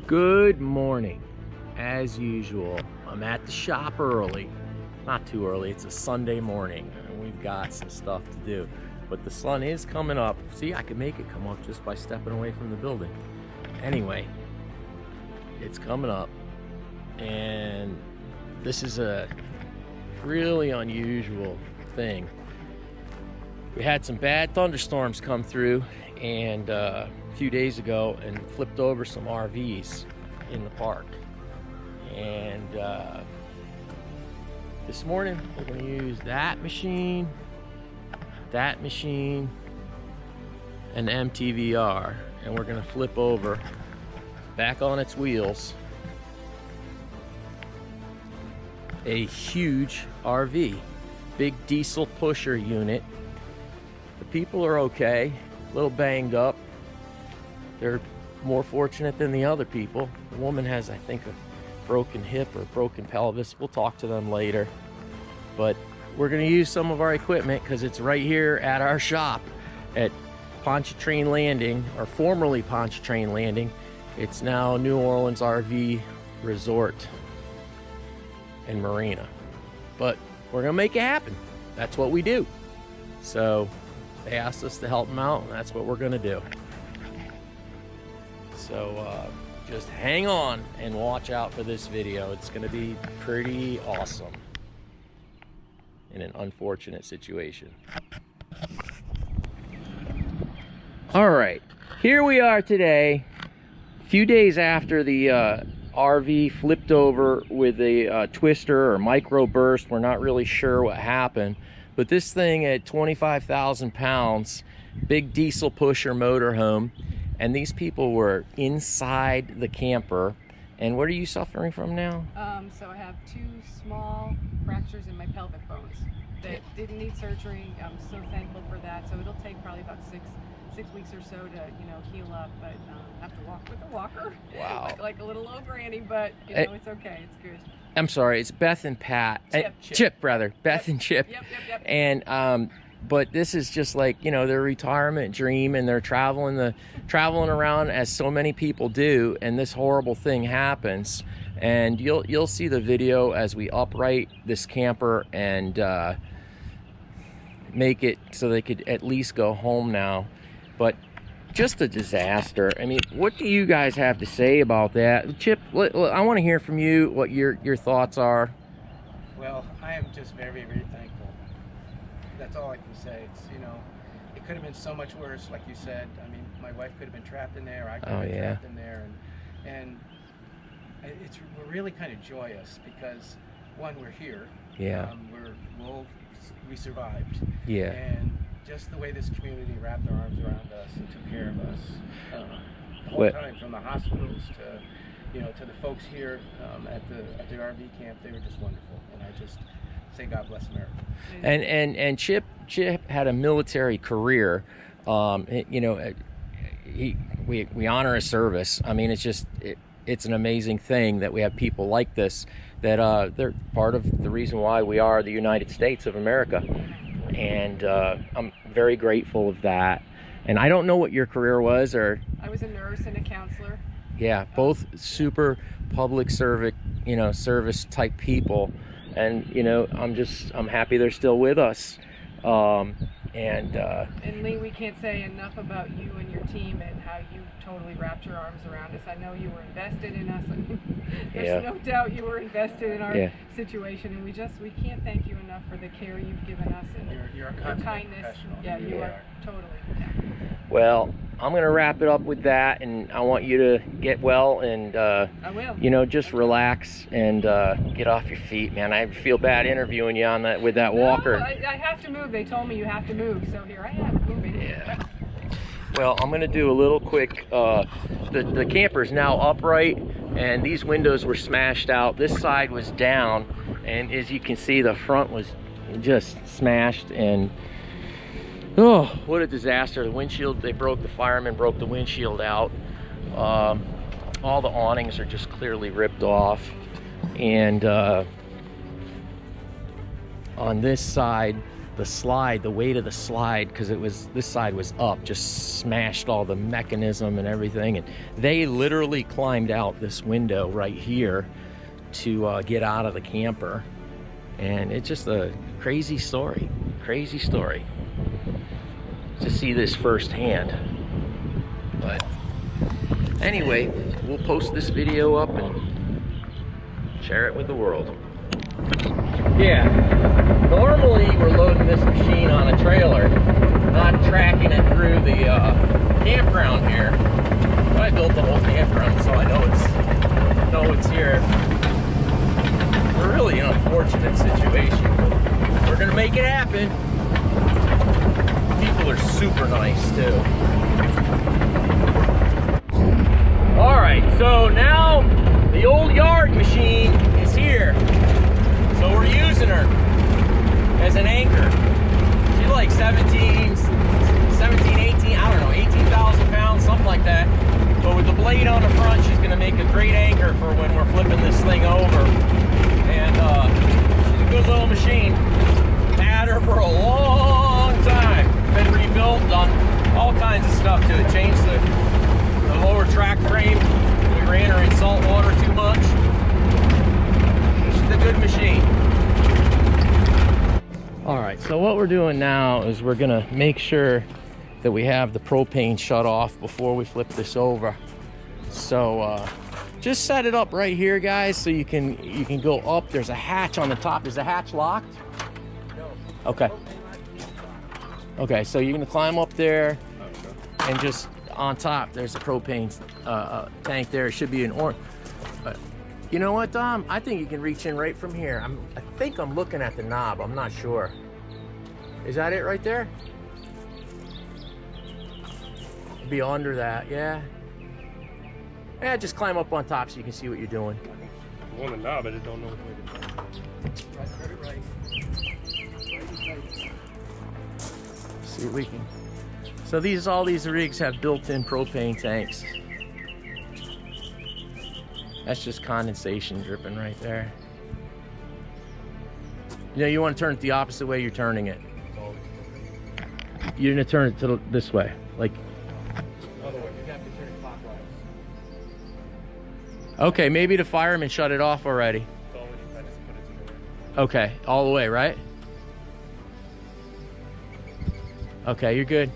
Good morning. As usual, I'm at the shop early. Not too early, it's a Sunday morning and we've got some stuff to do. But the sun is coming up. See, I can make it come up just by stepping away from the building. Anyway, it's coming up and this is a really unusual thing. We had some bad thunderstorms come through and a few days ago and flipped over some RVs in the park. And this morning we're going to use that machine, and the MTVR, and we're going to flip over back on its wheels a huge RV, big diesel pusher unit. The people are okay, a little banged up. They're more fortunate than the other people. The woman has, I think, a broken hip or broken pelvis. We'll talk to them later. But we're gonna use some of our equipment because it's right here at our shop at Pontchartrain Landing, or formerly Pontchartrain Landing. It's now New Orleans RV Resort and Marina. But we're gonna make it happen. That's what we do. So they asked us to help them out, and that's what we're gonna do. So just hang on and watch out for this video. It's gonna be pretty awesome in an unfortunate situation. All right, here we are today, a few days after the RV flipped over with a twister or micro burst. We're not really sure what happened, but this thing at 25,000 pounds, big diesel pusher motorhome, and these people were inside the camper. And what are you suffering from now? So I have 2 small fractures in my pelvic bones that didn't need surgery. I'm so thankful for that. So it'll take probably about six weeks or so to heal up, but I have to walk with a walker. Wow. like a little old granny, but it's okay. It's good. I'm sorry, it's Beth and Pat. Chip rather. Beth and Chip. Yep. And but this is just like, their retirement dream, and they're traveling around as so many people do, and this horrible thing happens. And you'll see the video as we upright this camper and make it so they could at least go home now. But just a disaster. I mean, what do you guys have to say about that? Chip, I want to hear from you what your thoughts are. Well, I am just very, very thankful. That's all I can say. It's, it could have been so much worse, like you said. I mean, my wife could have been trapped in there. I could have been trapped in there, and we're really kind of joyous because, one, we're here. Yeah. We survived. Yeah. And just the way this community wrapped their arms around us and took care of us the whole time, from the hospitals to to the folks here at the RV camp. They were just wonderful, and I just say God bless America. And Chip had a military career. We honor his service. I mean, it's an amazing thing that we have people like this, that they're part of the reason why we are the United States of America. And I'm very grateful of that. And I don't know what your career was, or... I was a nurse and a counselor. Yeah, both super public service type people. And I'm happy they're still with us. And Lee, we can't say enough about you and your team and how you totally wrapped your arms around us. I know you were invested in us. There's no doubt you were invested in our situation, and we can't thank you enough for the care you've given us and your kindness. Yeah, you are totally. Yeah. Well, I'm gonna wrap it up with that, and I want you to get well and I will. Just relax and get off your feet, man. I feel bad interviewing you on that with that walker. I have to move. They told me you have to move, so here I am moving. Yeah. Well, I'm gonna do a little quick. The camper's now upright, and these windows were smashed out. This side was down, and as you can see, the front was just smashed. And oh, what a disaster. The windshield, the firemen broke the windshield out. All the awnings are just clearly ripped off. And on this side, slide, the weight of the slide, because this side was up, just smashed all the mechanism and everything. And they literally climbed out this window right here to get out of the camper. And it's just a crazy story to see this firsthand. But anyway, we'll post this video up and share it with the world. Yeah, normally we're loading this machine on a trailer, not tracking it through the campground here. I built the whole campground, so I know it's here. We're really in an unfortunate situation, but we're gonna make it happen. People are super nice too. All right, so now the old yard machine is here. So we're using her as an anchor. She's like 17, 18, I don't know, 18,000 pounds, something like that. But with the blade on the front, she's gonna make a great anchor for when we're flipping this thing over. And she's a good little machine. Had her for a long time. Been rebuilt, done all kinds of stuff to it. Changed the lower track frame. We ran her in salt water too much. She's a good machine. All right, so what we're doing now is we're gonna make sure that we have the propane shut off before we flip this over. So just set it up right here, guys, so you can go up. There's a hatch on the top. Is the hatch locked? No. Okay. Okay, so you're gonna climb up there, and just on top there's a propane tank there. It should be an orange. You know what, Dom? I think you can reach in right from here. I think I'm looking at the knob. I'm not sure. Is that it right there? Be under that, yeah. Yeah, just climb up on top so you can see what you're doing. I want a knob, I just don't know which way to go. Right. See what we can. So all these rigs have built-in propane tanks. That's just condensation dripping right there. You know, you want to turn it the opposite way you're turning it. You're gonna turn it to this way, like. Other way, you have to turn it clockwise. Okay, maybe the fireman shut it off already. Okay, all the way, right? Okay, you're good.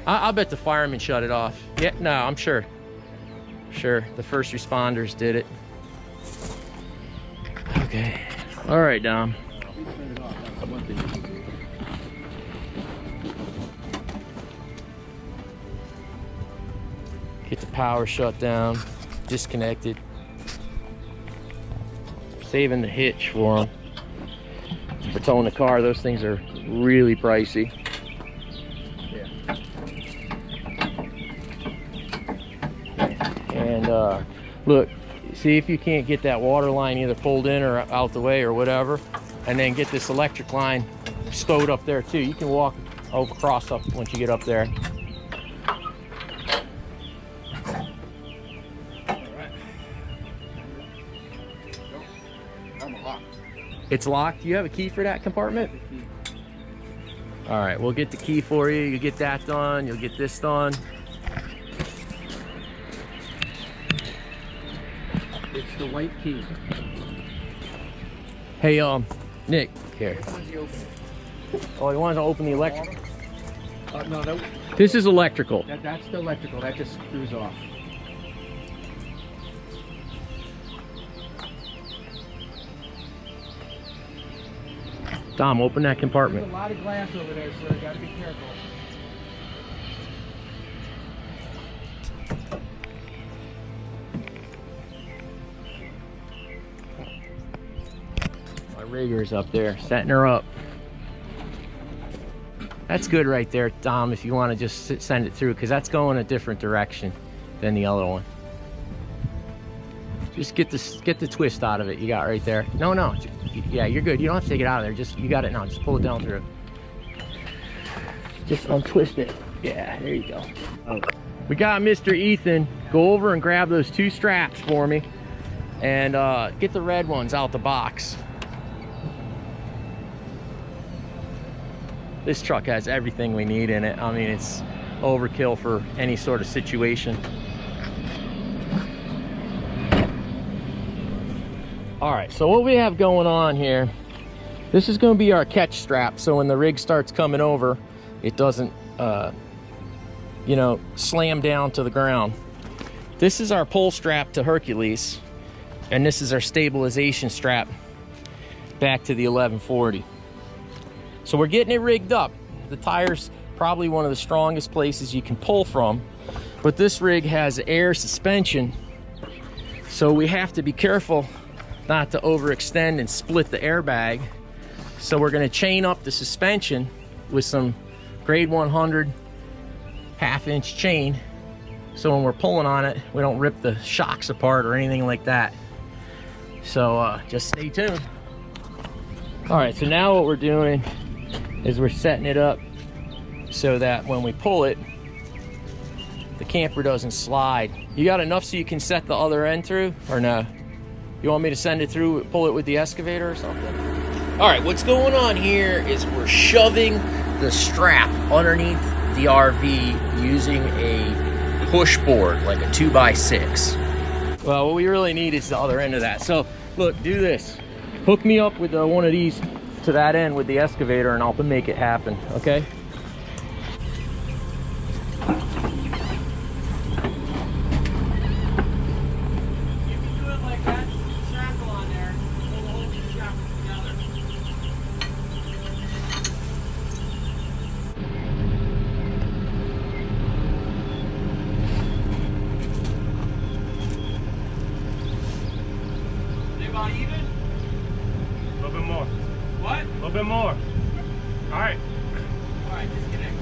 I'll bet the fireman shut it off. Yeah, no, I'm sure. Sure, the first responders did it. Okay. All right, Dom. Get the power shut down, disconnected. Saving the hitch for them. For towing the car, those things are really pricey. And look, see if you can't get that water line either pulled in or out the way or whatever, and then get this electric line stowed up there too. You can walk across up once you get up there. It's locked. You have a key for that compartment? All right, we'll get the key for you. You get that done. You'll get this done. It's the white key. Hey, Nick, here. When's he open? Oh, you want to open the electric? No, This is electrical. that's the electrical. That just screws off. Dom, open that compartment. There's a lot of glass over there, sir. Gotta be careful. My rigger's up there, setting her up. That's good right there, Dom, if you want to just send it through, because that's going a different direction than the other one. Just get the twist out of it you got right there. No, yeah, you're good. You don't have to take it out of there. You got it now. Just pull it down through. Just untwist it. Yeah, there you go. Okay. We got Mr. Ethan. Go over and grab those two straps for me, and get the red ones out the box. This truck has everything we need in it. I mean, it's overkill for any sort of situation. All right, so what we have going on here, this is going to be our catch strap, so when the rig starts coming over, it doesn't you know, slam down to the ground. This is our pull strap to Hercules, and this is our stabilization strap back to the 1140. So we're getting it rigged up. The tire's probably one of the strongest places you can pull from, but this rig has air suspension, so we have to be careful not to overextend and split the airbag. So we're going to chain up the suspension with some grade 100 half-inch chain, so when we're pulling on it, we don't rip the shocks apart or anything like that. So just stay tuned. All right, so now what we're doing is we're setting it up so that when we pull it, the camper doesn't slide. You got enough so you can set the other end through, or no? You want me to send it through, pull it with the excavator or something? All right, what's going on here is we're shoving the strap underneath the RV using a push board, like a 2x6. Well, what we really need is the other end of that. So look, do this. Hook me up with one of these to that end with the excavator, and I'll make it happen, okay? A little bit more. All right. All right, disconnect.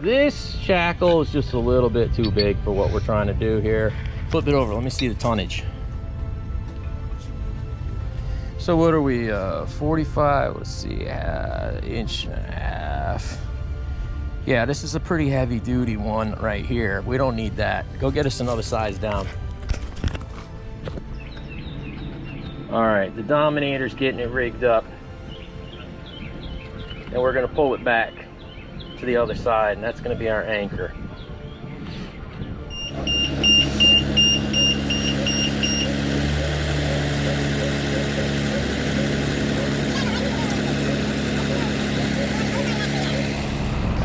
This shackle is just a little bit too big for what we're trying to do here. Flip it over, let me see the tonnage. So what are we, 45, let's see, inch and a half. Yeah, this is a pretty heavy duty one right here. We don't need that. Go get us another size down. All right, the Dominator's getting it rigged up. And we're gonna pull it back to the other side, and that's going to be our anchor.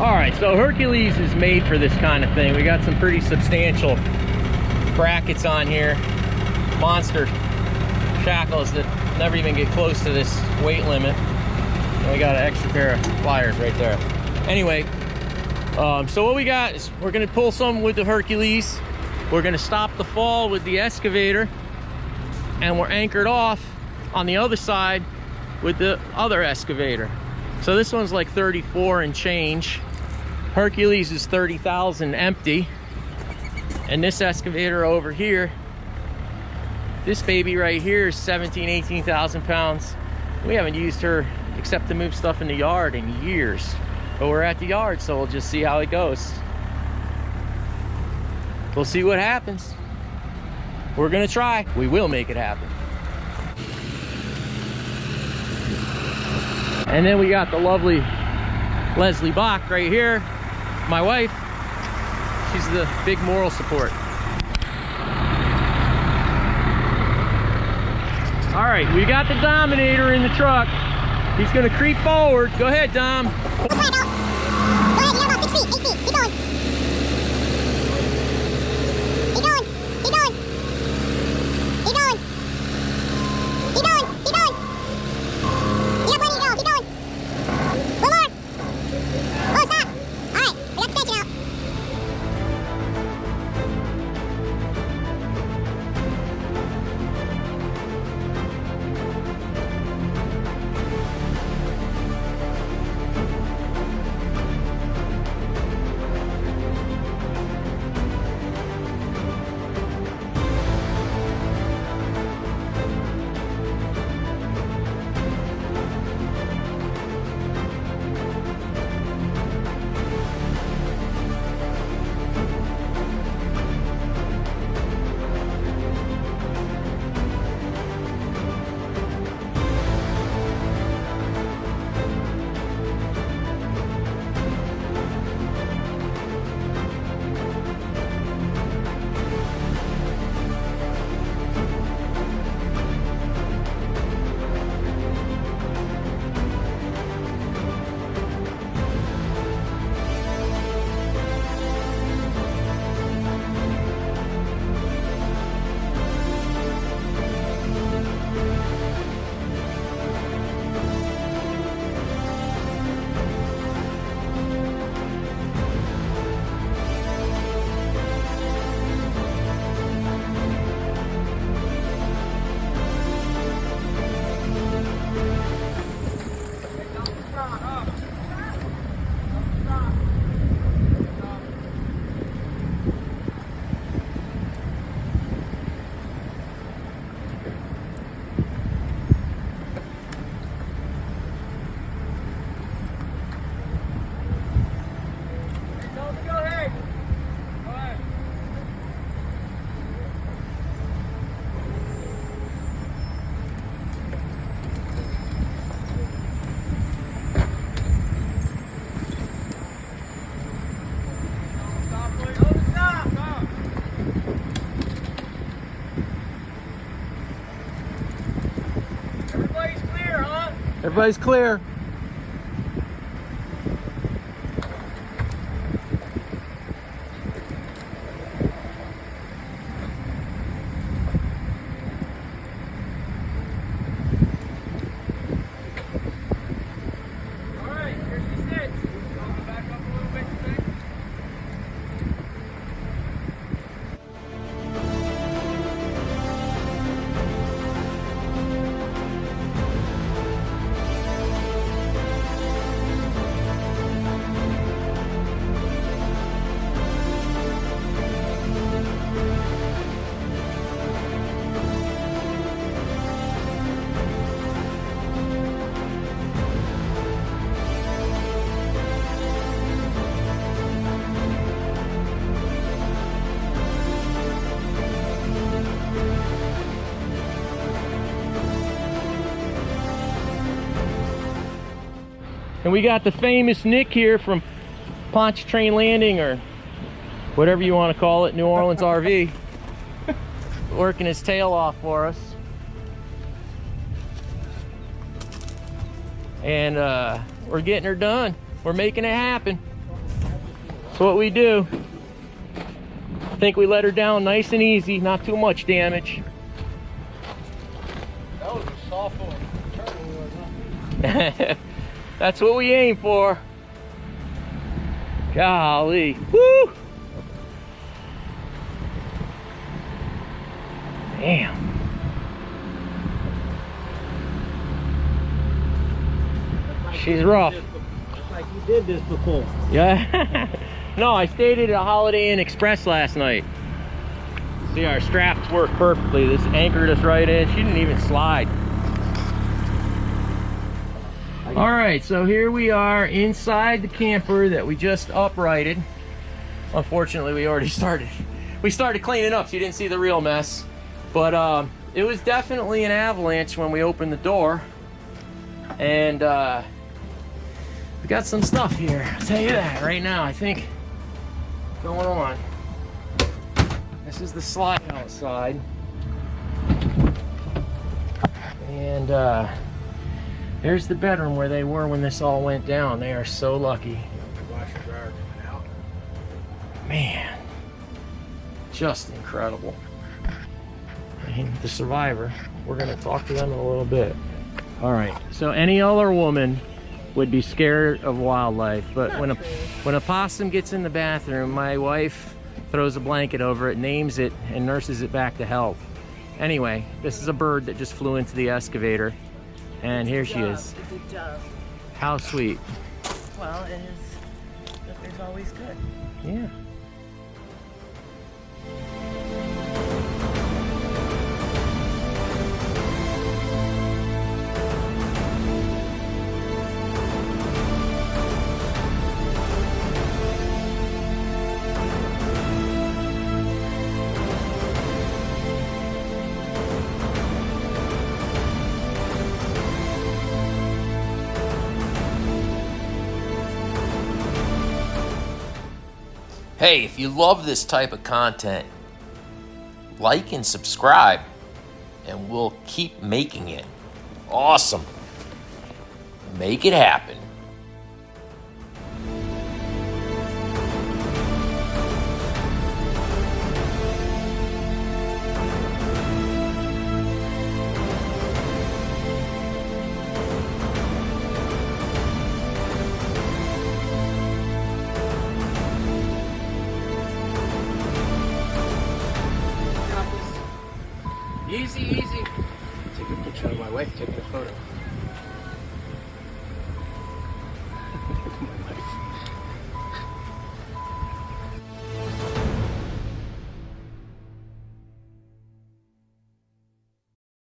All right, so Hercules is made for this kind of thing. We got some pretty substantial brackets on here, monster shackles that never even get close to this weight limit. And we got an extra pair of pliers right there. Anyway, so what we got is we're gonna pull some with the Hercules. We're gonna stop the fall with the excavator, and we're anchored off on the other side with the other excavator. So this one's like 34 and change. Hercules is 30,000 empty. And this excavator over here, this baby right here is 17, 18,000 pounds. We haven't used her except to move stuff in the yard in years. But we're at the yard, so we'll just see how it goes. We'll see what happens. We're gonna try. We will make it happen. And then we got the lovely Leslie Bach right here, my wife. She's the big moral support. All right, we got the Dominator in the truck. He's gonna creep forward. Go ahead, Dom. Go ahead, you're about 6 feet, 8 feet. Keep going. Keep going. Keep going. Keep going. Keep going. Keep going. You got plenty to go. Keep going. One more. Oh, stop. All right, we got the tension out. Everybody's clear. And we got the famous Nick here from Pontchartrain Landing, or whatever you want to call it, New Orleans RV, working his tail off for us. And we're getting her done. We're making it happen. That's what we do. I think we let her down nice and easy, not too much damage. That was a soft one. Turtle, wasn't it? That's what we aim for. Golly. Woo! Damn. She's rough. Looks like you did this before. Yeah. No, I stayed at a Holiday Inn Express last night. See, our straps work perfectly. This anchored us right in. She didn't even slide. All right, so here we are inside the camper that we just uprighted. Unfortunately, we already started cleaning up, so you didn't see the real mess. But it was definitely an avalanche when we opened the door. And We got some stuff here, I'll tell you that right now, I think, going on. This is the slide outside. And there's the bedroom where they were when this all went down. They are so lucky. Washer dryer coming out. Man, just incredible. And the survivor, we're gonna talk to them in a little bit. All right, so any other woman would be scared of wildlife, but when a possum gets in the bathroom, my wife throws a blanket over it, names it, and nurses it back to health. Anyway, this is a bird that just flew into the excavator, and here she is. It's a dove. How sweet. Well, it is, but there's always good. Yeah. Hey, if you love this type of content, like and subscribe, and we'll keep making it. Awesome. Make it happen. Easy, easy. Take a picture of my wife taking a photo.